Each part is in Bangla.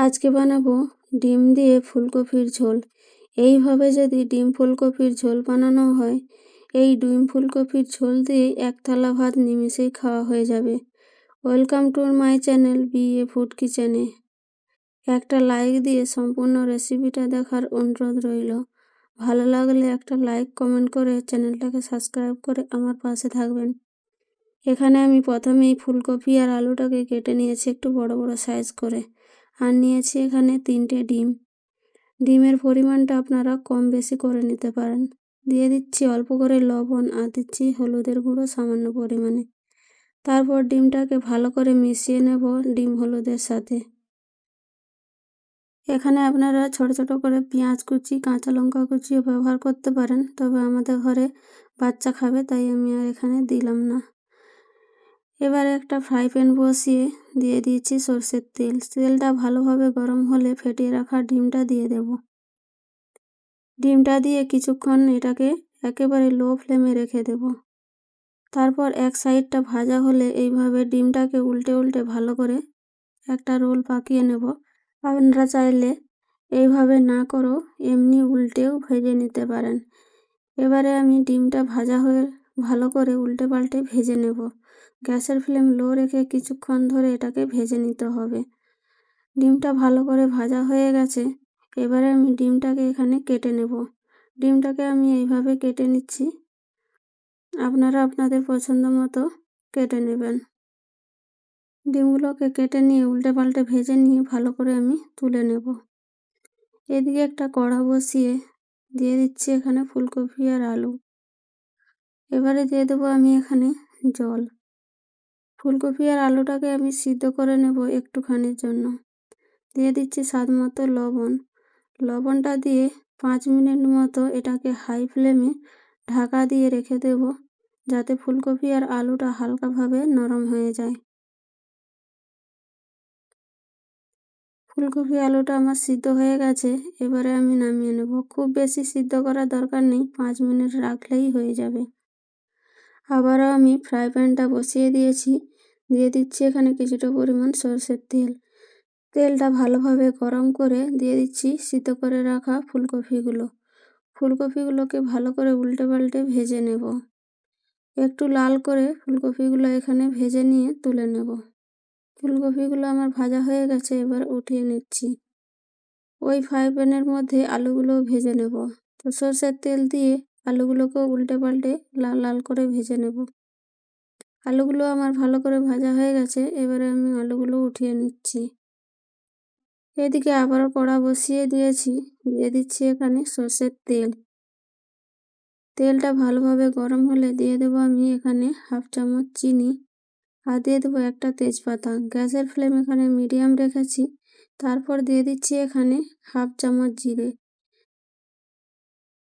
আজকে বানাবো ডিম দিয়ে ফুলকপির ঝোল। এইভাবে যদি ডিম ফুলকপির ঝোল বানানো হয়, এই ডিম ফুলকপির ঝোল দিয়ে এক থালা ভাত নিমেষেই খাওয়া হয়ে যাবে। Welcome to my channel BA food কিচেনে। একটা লাইক দিয়ে সম্পূর্ণ রেসিপিটা দেখার অনুরোধ রইল। ভালো লাগলে একটা লাইক কমেন্ট করে চ্যানেলটাকে সাবস্ক্রাইব করে আমার পাশে থাকবেন। এখানে আমি প্রথমেই ফুলকপি আর আলুটাকে কেটে নিয়েছি একটু বড় বড় সাইজ করে, আর নিয়েছি এখানে 3টে ডিম। ডিমের পরিমাণটা আপনারা কম বেশি করে নিতে পারেন। দিয়ে দিচ্ছি অল্প করে লবণ, আর দিচ্ছি হলুদের গুঁড়ো সামান্য পরিমাণে। তারপর ডিমটাকে ভালো করে মিশিয়ে নেব ডিম হলুদের সাথে। এখানে আপনারা ছোট ছোট করে পেঁয়াজ কুচি, কাঁচা লঙ্কা কুচিও ব্যবহার করতে পারেন, তবে আমাদের ঘরে বাচ্চা খাবে তাই আমি আর এখানে দিলাম না। এবারে একটা ফ্রাই প্যান বসিয়ে দিয়ে দিয়েছি সরষের তেল। তেলটা ভালোভাবে গরম হলে ফেটিয়ে রাখা ডিমটা দিয়ে দেব। ডিমটা দিয়ে কিছুক্ষণ এটাকে একেবারে লো ফ্লেমে রেখে দেব। তারপর এক সাইডটা ভাজা হলে এইভাবে ডিমটাকে উল্টে উল্টে ভালো করে একটা রোল পাকিয়ে নেব। আপনারা চাইলে এইভাবে না করেও এমনি উল্টেও ভেজে নিতে পারেন। এবারে আমি ডিমটা ভাজা হয়ে ভালো করে উল্টে পাল্টে ভেজে নেব। গ্যাসের ফ্লেম লো রেখে কিছুক্ষণ ধরে এটাকে ভেজে নিতে হবে। ডিমটা ভালো করে ভাজা হয়ে গেছে। এবারে আমি ডিমটাকে এখানে কেটে নেব। ডিমটাকে আমি এইভাবে কেটে নিচ্ছি, আপনারা আপনাদের পছন্দ মতো কেটে নেবেন। ডিমগুলোকে কেটে নিয়ে উল্টে পাল্টে ভেজে নিয়ে ভালো করে আমি তুলে নেব। এদিকে একটা কড়া বসিয়ে দিয়ে দিচ্ছি এখানে ফুলকপি আর আলু। এবারে দিয়ে দেবো আমি এখানে জল। ফুলকপি আর আলুটাকে আমি সিদ্ধ করে নেব একটুখানির জন্য। দিয়ে দিচ্ছি স্বাদ মতো লবণ। লবণটা দিয়ে 5 মিনিট মতো এটাকে হাই ফ্লেমে ঢাকা দিয়ে রেখে দেব, যাতে ফুলকপি আর আলুটা হালকাভাবে নরম হয়ে যায়। ফুলকপি আলুটা আমার সিদ্ধ হয়ে গেছে। এবারে আমি নামিয়ে নেব। খুব বেশি সিদ্ধ করার দরকার নেই, 5 মিনিট রাখলেই হয়ে যাবে। আবারও আমি ফ্রাই প্যানটা বসিয়ে দিয়েছি। দিয়ে দিচ্ছি এখানে কিছুটা পরিমাণ সরষের তেল। তেলটা ভালোভাবে গরম করে দিয়ে দিচ্ছি সিদ্ধ করে রাখা ফুলকপিগুলো। ফুলকপিগুলোকে ভালো করে উল্টে পাল্টে ভেজে নেব। একটু লাল করে ফুলকপিগুলো এখানে ভেজে নিয়ে তুলে নেব। ফুলকপিগুলো আমার ভাজা হয়ে গেছে, এবার উঠিয়ে নিচ্ছি। ওই ফ্রাই প্যানের মধ্যে আলুগুলো ভেজে নেব। তো সরষের তেল দিয়ে আলুগুলোকেও উল্টে পাল্টে লাল লাল করে ভেজে নেব। আলুগুলো আমার ভালো করে ভাজা হয়ে গেছে। এবারে আমি আলুগুলো উঠিয়ে নিচ্ছি। এদিকে আবারও কড়া বসিয়ে দিয়েছি। দিয়ে দিচ্ছি এখানে সরষের তেল। তেলটা ভালোভাবে গরম হলে দিয়ে দেবো আমি এখানে 1/2 চামচ চিনি, আর দিয়ে দেবো একটা তেজপাতা। গ্যাসের ফ্লেম এখানে মিডিয়াম রেখেছি। তারপর দিয়ে দিচ্ছি এখানে 1/2 চামচ জিরে।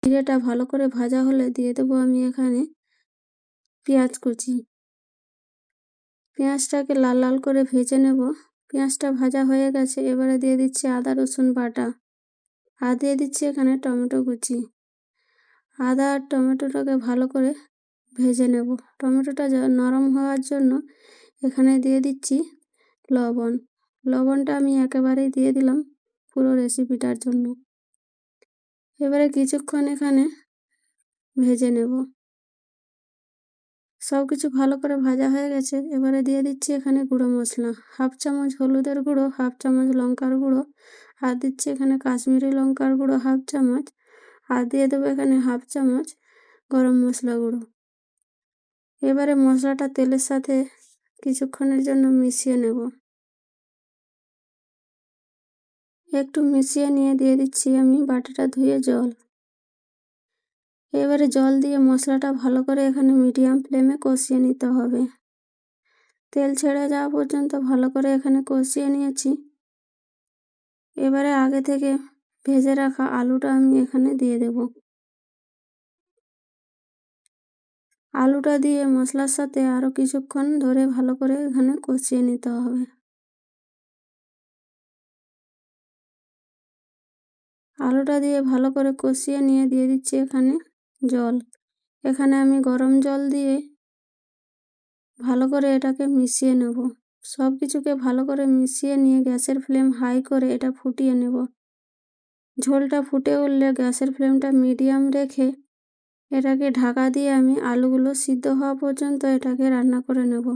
জিরেটা ভালো করে ভাজা হলে দিয়ে দেবো আমি এখানে পেঁয়াজ কুচি। পেঁয়াজটাকে লাল লাল করে ভেজে নেব। পেঁয়াজটা ভাজা হয়ে গেছে। এবারে দিয়ে দিচ্ছি আদা রসুন বাটা, আর দিয়ে দিচ্ছি এখানে টমেটো কুচি। আদা আর টমেটোটাকে ভালো করে ভেজে নেব। টমেটোটা নরম হওয়ার জন্য এখানে দিয়ে দিচ্ছি লবণ। লবণটা আমি একেবারেই দিয়ে দিলাম পুরো রেসিপিটার জন্য। এবারে কিছুক্ষণ এখানে ভেজে নেব। সব কিছু ভালো করে ভাজা হয়ে গেছে। এবারে দিয়ে দিচ্ছি এখানে গুঁড়ো মশলা। 1/2 চামচ হলুদের গুঁড়ো, 1/2 চামচ লঙ্কার গুঁড়ো, আর দিচ্ছি এখানে কাশ্মীরি লঙ্কার গুঁড়ো 1/2 চামচ, আর দিয়ে দেবো এখানে 1/2 চামচ গরম মশলা গুঁড়ো। এবারে মশলাটা তেলের সাথে কিছুক্ষণের জন্য মিশিয়ে নেব। একটু মিশিয়ে নিয়ে দিয়ে দিচ্ছি আমি বাটিটা ধুয়ে জল। এবারে জল দিয়ে মশলাটা ভালো করে এখানে মিডিয়াম ফ্লেমে কষিয়ে নিতে হবে। তেল ছেড়ে যাওয়া পর্যন্ত ভালো করে এখানে কষিয়ে নিয়েছি। এবারে আগে থেকে ভেজে রাখা আলুটা আমি এখানে দিয়ে দেব। আলুটা দিয়ে মশলার সাথে আরও কিছুক্ষণ ধরে ভালো করে এখানে কষিয়ে নিতে হবে। আলুটা দিয়ে ভালো করে কষিয়ে নিয়ে দিয়ে দিচ্ছি এখানে জল। এখানে আমি গরম জল দিয়ে ভালো করে এটাকে মিশিয়ে নেব। সব কিছুকে ভালো করে মিশিয়ে নিয়ে গ্যাসের ফ্লেম হাই করে এটা ফুটিয়ে নেব। ঝোলটা ফুটে উঠলে গ্যাসের ফ্লেমটা মিডিয়াম রেখে এটাকে ঢাকা দিয়ে আমি আলুগুলো সিদ্ধ হওয়া পর্যন্ত এটাকে রান্না করে নেব।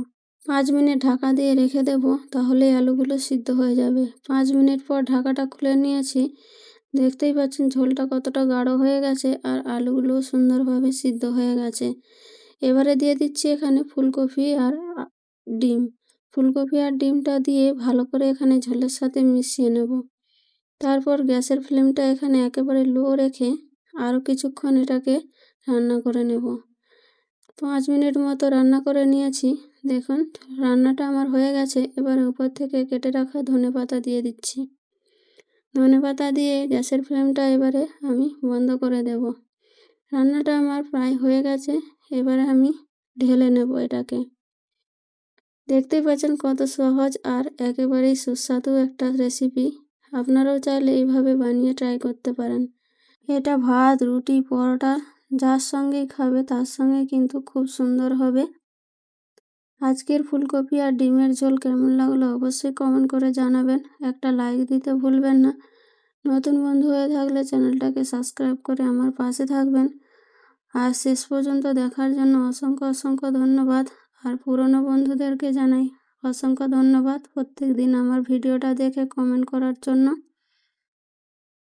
5 মিনিট ঢাকা দিয়ে রেখে দেব, তাহলেই আলুগুলো সিদ্ধ হয়ে যাবে। 5 মিনিট পর ঢাকাটা খুলে নিয়েছি। দেখতেই পাচ্ছেন ঝোলটা কতটা গাঢ় হয়ে গেছে আর আলুগুলো সুন্দরভাবে সিদ্ধ হয়ে গেছে। এবারে দিয়ে দিচ্ছি এখানে ফুলকপি আর ডিম। ফুলকপি আর ডিমটা দিয়ে ভালো করে এখানে ঝোলের সাথে মিশিয়ে নেব। তারপর গ্যাসের ফ্লেমটা এখানে একেবারে লো রেখে আরও কিছুক্ষণ এটাকে রান্না করে নেব। 5 মিনিট মতো রান্না করে নিয়েছি। দেখুন রান্নাটা আমার হয়ে গেছে। এবারে উপর থেকে কেটে রাখা ধনেপাতা দিয়ে দিচ্ছি। ধনেপাতা দিয়ে গ্যাসের ফ্লেমটা এবারে আমি বন্ধ করে দেব। রান্নাটা আমার প্রায় হয়ে গেছে। এবারে আমি ঢেলে নেব এটাকে। দেখতেই পাচ্ছেন কত সহজ আর একেবারেই সুস্বাদু একটা রেসিপি। আপনারাও চাইলে এইভাবে বানিয়ে ট্রাই করতে পারেন। এটা ভাত, রুটি, পরোটা যার সঙ্গেই খাবে তার সঙ্গে কিন্তু খুব সুন্দর হবে। আজকের ফুলকপি আর ডিমের ঝোল কেমন লাগলো অবশ্যই কমেন্ট করে জানাবেন। একটা লাইক দিতে ভুলবেন না। নতুন বন্ধু হয়ে থাকলে চ্যানেলটাকে সাবস্ক্রাইব করে আমার পাশে থাকবেন। আর শেষ পর্যন্ত দেখার জন্য অসংখ্য অসংখ্য ধন্যবাদ। আর পুরনো বন্ধুদেরকে জানাই অসংখ্য ধন্যবাদ প্রত্যেক দিন আমার ভিডিওটা দেখে কমেন্ট করার জন্য।